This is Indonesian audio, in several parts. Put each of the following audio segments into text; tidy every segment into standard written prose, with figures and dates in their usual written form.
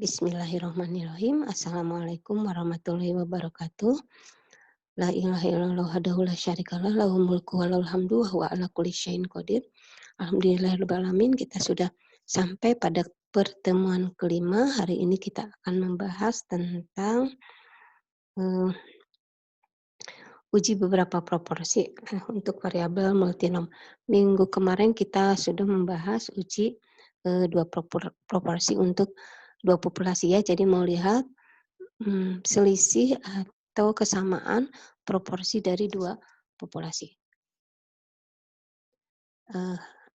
Bismillahirrahmanirrahim. Assalamualaikum warahmatullahi wabarakatuh. La ilaha illallah wahdahu la syarikalah lahul mulku wa lahul hamdu wa huwa ala kulli syai'in qadir. Alhamdulillahirabbil alamin. Kita sudah sampai pada pertemuan kelima. Hari ini kita akan membahas tentang eh, uji beberapa proporsi untuk variabel multinom. Minggu kemarin kita sudah membahas uji dua proporsi untuk dua populasi ya. Jadi mau lihat selisih atau kesamaan proporsi dari dua populasi.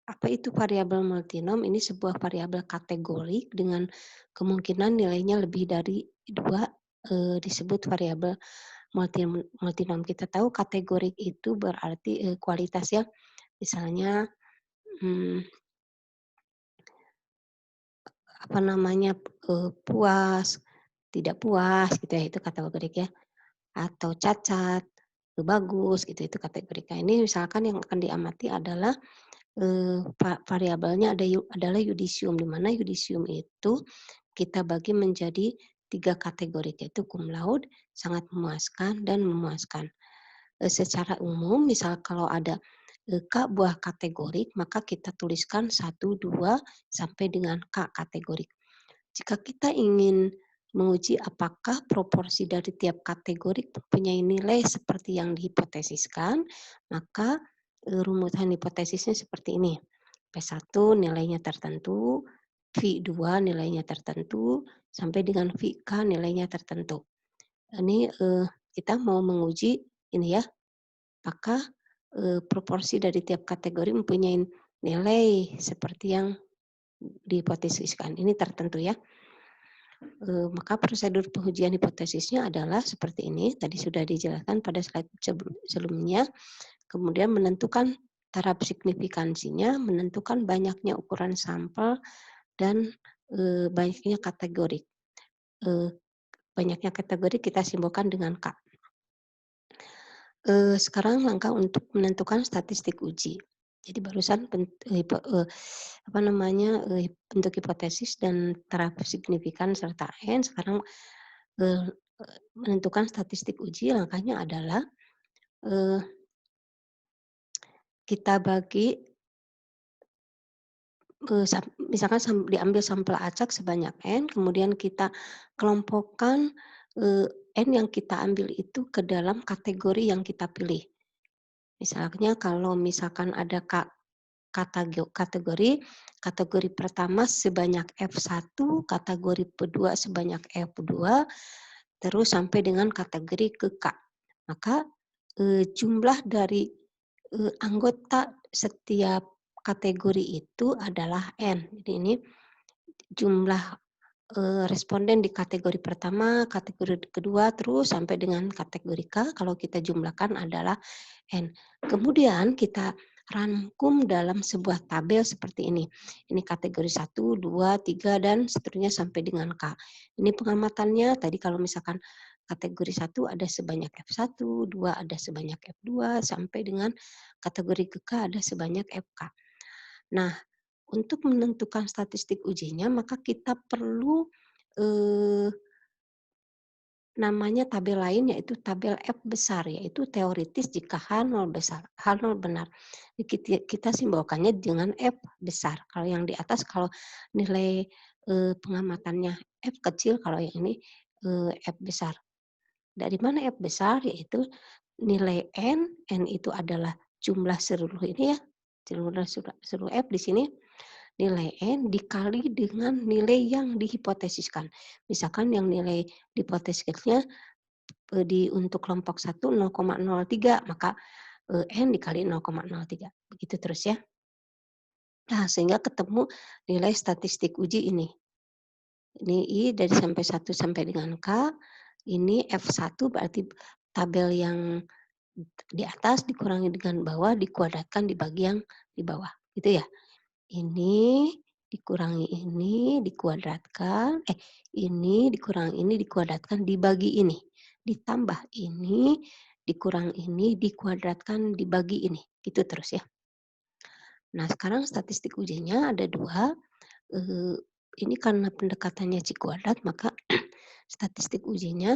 Apa itu variabel multinom? Ini sebuah variabel kategorik dengan kemungkinan nilainya lebih dari 2, disebut variabel multinom. Kita tahu kategorik itu berarti kualitas ya. Misalnya puas, tidak puas gitu ya, itu kategorik ya. Atau cacat, bagus gitu, itu kategorik. Nah, ini misalkan yang akan diamati adalah variabelnya adalah yudisium, di mana yudisium itu kita bagi menjadi 3 kategori, yaitu cum laude, sangat memuaskan, dan memuaskan. Secara umum, misal kalau ada K buah kategorik, maka kita tuliskan 1, 2, sampai dengan K kategorik. Jika kita ingin menguji apakah proporsi dari tiap kategori mempunyai nilai seperti yang dihipotesiskan, maka rumusan hipotesisnya seperti ini. P1 nilainya tertentu, V2 nilainya tertentu, sampai dengan VK nilainya tertentu. Ini kita mau menguji ini ya, apakah proporsi dari tiap kategori mempunyai nilai seperti yang dihipotesiskan. Ini tertentu ya. Maka prosedur pengujian hipotesisnya adalah seperti ini, tadi sudah dijelaskan pada slide sebelumnya. Kemudian menentukan taraf signifikansinya, menentukan banyaknya ukuran sampel, dan banyaknya kategori. Banyaknya kategori kita simbolkan dengan K. Sekarang langkah untuk menentukan statistik uji. Jadi barusan bentuk hipotesis dan taraf signifikan serta N. Sekarang menentukan statistik uji, langkahnya adalah kita bagi, misalkan diambil sampel acak sebanyak N, kemudian kita kelompokkan N yang kita ambil itu ke dalam kategori yang kita pilih. Misalnya kalau misalkan ada kategori pertama sebanyak F1, kategori kedua sebanyak F2, terus sampai dengan kategori ke K. Maka jumlah dari anggota setiap kategori itu adalah N. Jadi ini jumlah responden di kategori pertama, kategori kedua, terus sampai dengan kategori K, kalau kita jumlahkan adalah N. Kemudian kita rangkum dalam sebuah tabel seperti ini. Ini kategori 1, 2, 3, dan seterusnya sampai dengan K. Ini pengamatannya, tadi kalau misalkan kategori 1 ada sebanyak F1, 2 ada sebanyak F2, sampai dengan kategori ke K ada sebanyak FK. Nah, untuk menentukan statistik ujinya, maka kita perlu namanya tabel lain, yaitu tabel F besar, yaitu teoritis jika H0 besar, H0 benar. Kita simbolkannya dengan F besar. Kalau yang di atas kalau nilai pengamatannya F kecil, kalau yang ini F besar. Dari mana F besar? Yaitu nilai N itu adalah jumlah seluruh ini ya, seluruh F di sini, nilai N dikali dengan nilai yang dihipotesiskan. Misalkan yang nilai dihipotesiskannya untuk kelompok 1 0,03, maka N dikali 0,03. Begitu terus ya. Nah, sehingga ketemu nilai statistik uji ini. Ini I dari sampai 1 sampai dengan K, ini F1 berarti tabel yang di atas dikurangi dengan bawah, dikuadratkan dibagi yang di bawah. Gitu ya. Ini dikurangi ini, dikuadratkan, ini dikurangi ini, dikuadratkan, dibagi ini. Ditambah ini, dikurang ini, dikuadratkan, dibagi ini. Gitu terus ya. Nah, sekarang statistik ujinya ada 2. ini karena pendekatannya C kuadrat, maka statistik ujinya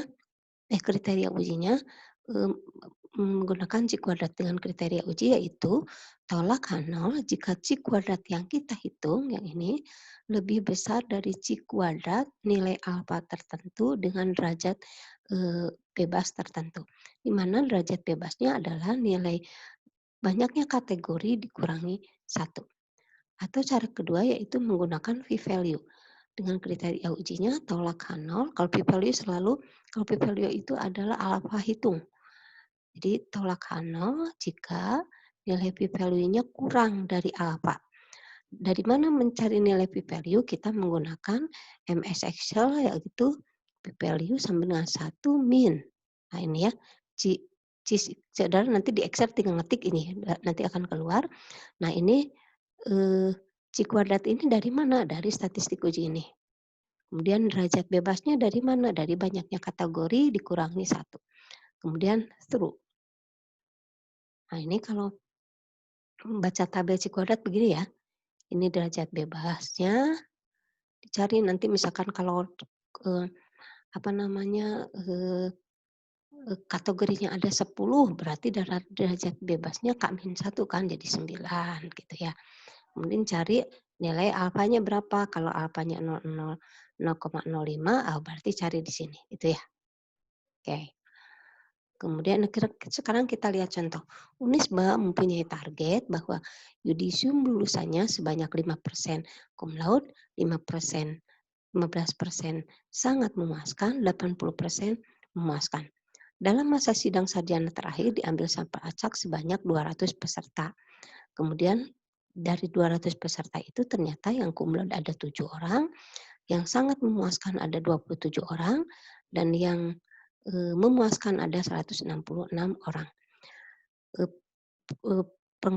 kriteria ujinya, mmm, menggunakan C kuadrat dengan kriteria uji yaitu tolak H0 jika C kuadrat yang kita hitung, yang ini, lebih besar dari C kuadrat nilai alfa tertentu dengan derajat, bebas tertentu. Di mana derajat bebasnya adalah nilai banyaknya kategori dikurangi satu. Atau cara kedua yaitu menggunakan p-value. Dengan kriteria ujinya tolak H0, kalau p-value itu adalah alfa hitung. Jadi tolak H0 jika nilai p-value-nya kurang dari alfa. Dari mana mencari nilai p-value? Kita menggunakan MS Excel yaitu p-value sama dengan 1 min. Nah ini ya, saudara nanti di Excel tinggal ngetik ini, nanti akan keluar. Nah ini C kuadrat ini dari mana? Dari statistik uji ini. Kemudian derajat bebasnya dari mana? Dari banyaknya kategori dikurangi satu. Kemudian seterusnya. Nah ini kalau baca tabel C kuadrat begini ya. Ini derajat bebasnya, dicari nanti misalkan kalau eh, apa namanya kategorinya ada 10 berarti derajat bebasnya K-1 kan jadi 9 gitu ya. Kemudian cari nilai alfanya berapa. Kalau alfanya 0,05 berarti cari di sini gitu ya. Oke. Kemudian sekarang kita lihat contoh. Unisba mempunyai target bahwa yudisium lulusannya sebanyak 5%, cum laude 5%, 15% sangat memuaskan, 80% memuaskan. Dalam masa sidang sarjana terakhir diambil sampel acak sebanyak 200 peserta. Kemudian dari 200 peserta itu ternyata yang cum laude ada 7 orang, yang sangat memuaskan ada 27 orang, dan yang memuaskan ada 166 orang.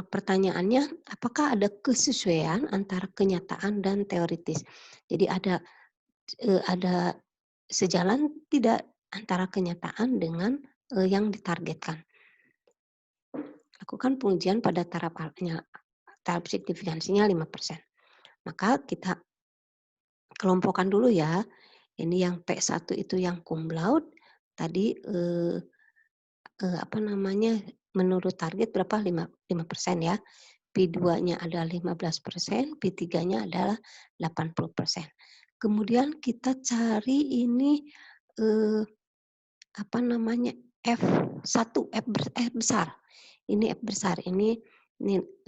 Pertanyaannya, apakah ada kesesuaian antara kenyataan dan teoritis? Jadi ada sejalan tidak antara kenyataan dengan yang ditargetkan. Lakukan pengujian pada taraf signifikansinya 5%. Maka kita kelompokkan dulu ya. Ini yang P1 itu yang cum laude, tadi menurut target berapa? 5% ya. P2-nya adalah 15%, P3-nya adalah 80%. Kemudian kita cari ini F1, F besar. Ini F besar. Ini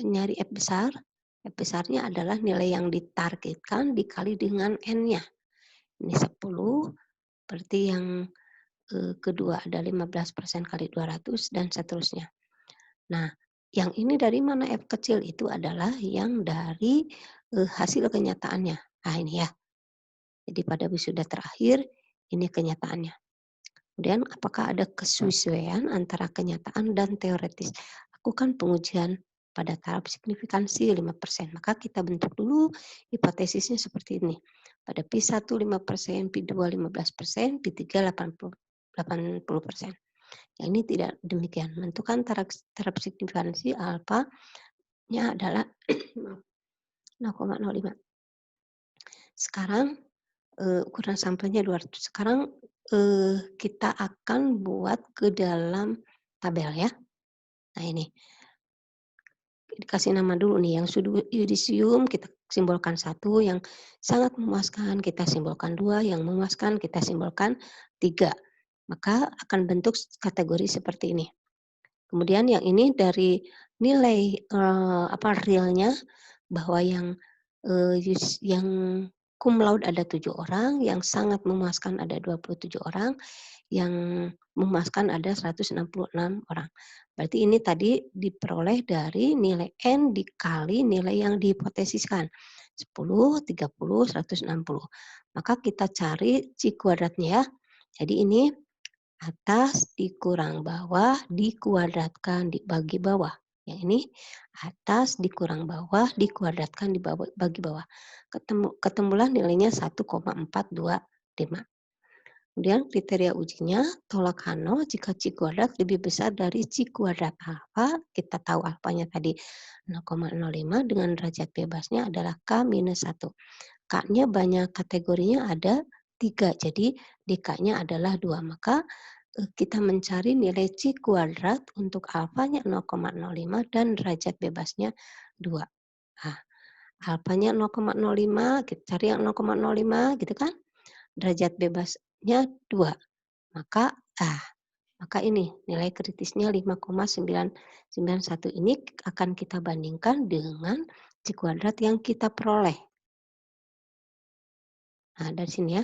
nyari F besar. F besarnya adalah nilai yang ditargetkan dikali dengan N-nya. Ini 10, berarti yang kedua ada 15% kali 200 dan seterusnya. Nah, yang ini dari mana F kecil itu adalah yang dari hasil kenyataannya. Nah ini ya. Jadi pada wisuda terakhir ini kenyataannya. Kemudian apakah ada kesesuaian antara kenyataan dan teoritis? Lakukan pengujian pada taraf signifikansi 5%. Maka kita bentuk dulu hipotesisnya seperti ini. Pada P1 5%, P2 15%, P3 80%. Yang ini tidak demikian. Menentukan taraf signifikansi alfa-nya adalah 0,05. Sekarang ukuran sampelnya 200. Sekarang kita akan buat ke dalam tabel ya. Nah ini, dikasih nama dulu nih, yang yudisium kita simbolkan 1, yang sangat memuaskan kita simbolkan 2, yang memuaskan kita simbolkan 3. Maka akan bentuk kategori seperti ini. Kemudian yang ini dari nilai realnya bahwa yang cum laude ada 7 orang, yang sangat memuaskan ada 27 orang, yang memuaskan ada 166 orang. Berarti ini tadi diperoleh dari nilai N dikali nilai yang dihipotesiskan. 10, 30, 160. Maka kita cari C kuadratnya ya. Jadi ini atas dikurang bawah dikuadratkan dibagi bawah. Yang ini atas dikurang bawah dikuadratkan dibagi bawah. Ketemulah nilainya 1,425. Kemudian kriteria ujinya tolak H0 jika C kuadrat lebih besar dari C kuadrat alfa. Kita tahu alfanya tadi 0,05 dengan derajat bebasnya adalah K-1. K-nya banyak kategorinya ada 3, jadi DK-nya adalah 2. Maka kita mencari nilai C kuadrat untuk alfanya 0,05 dan derajat bebasnya 2. Nah, alfanya 0,05, kita cari yang 0,05 gitu kan, derajat bebasnya 2. Maka maka ini nilai kritisnya 5,991 ini akan kita bandingkan dengan C kuadrat yang kita peroleh. Nah, dari sini ya.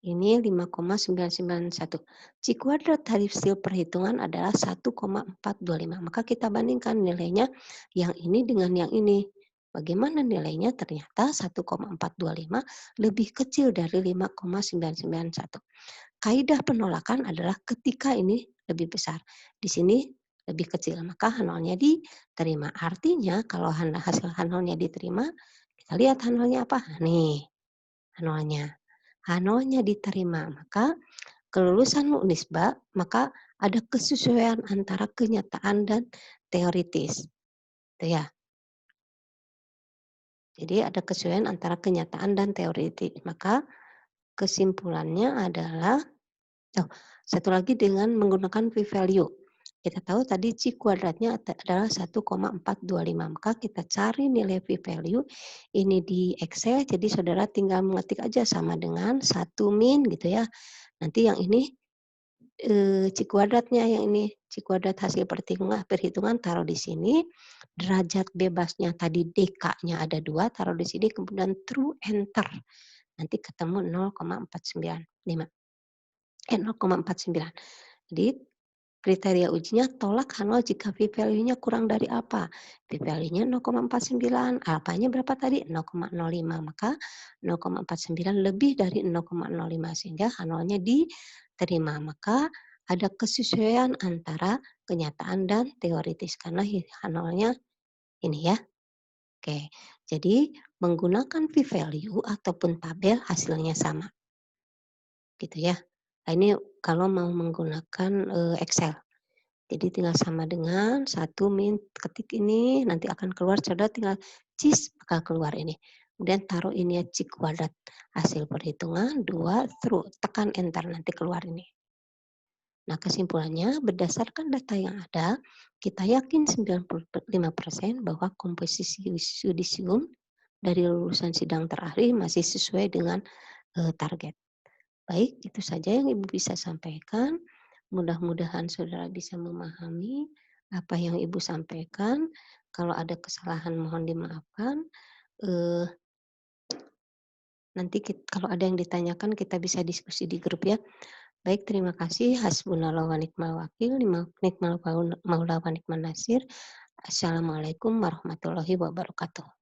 Ini 5,991. C kuadrat hasil perhitungan adalah 1,425. Maka kita bandingkan nilainya yang ini dengan yang ini. Bagaimana nilainya? Ternyata 1,425 lebih kecil dari 5,991. Kaidah penolakan adalah ketika ini lebih besar. Di sini lebih kecil. Maka H0-nya diterima. Artinya kalau hasil H0-nya diterima, kita lihat H0-nya apa? Nih, H0-nya. H0-nya diterima, maka kelulusan Unisba, maka ada kesesuaian antara kenyataan dan teoritis. Itu ya. Jadi ada kesesuaian antara kenyataan dan teoritis. Maka kesimpulannya adalah, satu lagi dengan menggunakan p-value. Kita tahu tadi C kuadratnya adalah 1,425. Maka kita cari nilai p-value ini di Excel. Jadi saudara tinggal mengetik aja sama dengan 1 min gitu ya. Nanti yang ini C kuadratnya yang ini, C kuadrat hasil perhitungan taruh di sini, derajat bebasnya tadi DK-nya ada 2 taruh di sini, kemudian true enter. Nanti ketemu 0,495. 0,49. Jadi kriteria ujinya tolak H0 jika p-value-nya kurang dari apa? P-value-nya 0,49, alfanya berapa tadi? 0,05. Maka 0,49 lebih dari 0,05 sehingga H0-nya diterima. Maka ada kesesuaian antara kenyataan dan teoritis karena H0-nya ini ya. Oke, jadi menggunakan p-value ataupun tabel hasilnya sama. Gitu ya. Nah, ini kalau mau menggunakan Excel. Jadi tinggal sama dengan 1 min ketik ini nanti akan keluar, saudara tinggal cis bakal keluar ini. Kemudian taruh ini ya C kuadrat hasil perhitungan 2 true, tekan enter nanti keluar ini. Nah, kesimpulannya berdasarkan data yang ada, kita yakin 95% bahwa komposisi yudisium dari lulusan sidang terakhir masih sesuai dengan target. Baik, itu saja yang Ibu bisa sampaikan. Mudah-mudahan saudara bisa memahami apa yang Ibu sampaikan. Kalau ada kesalahan mohon dimaafkan. Eh, Nanti kalau ada yang ditanyakan kita bisa diskusi di grup ya. Baik, terima kasih. Hasbunallah wa ni'mal wakil, ni'mal maula wa ni'man nasir. Assalamualaikum warahmatullahi wabarakatuh.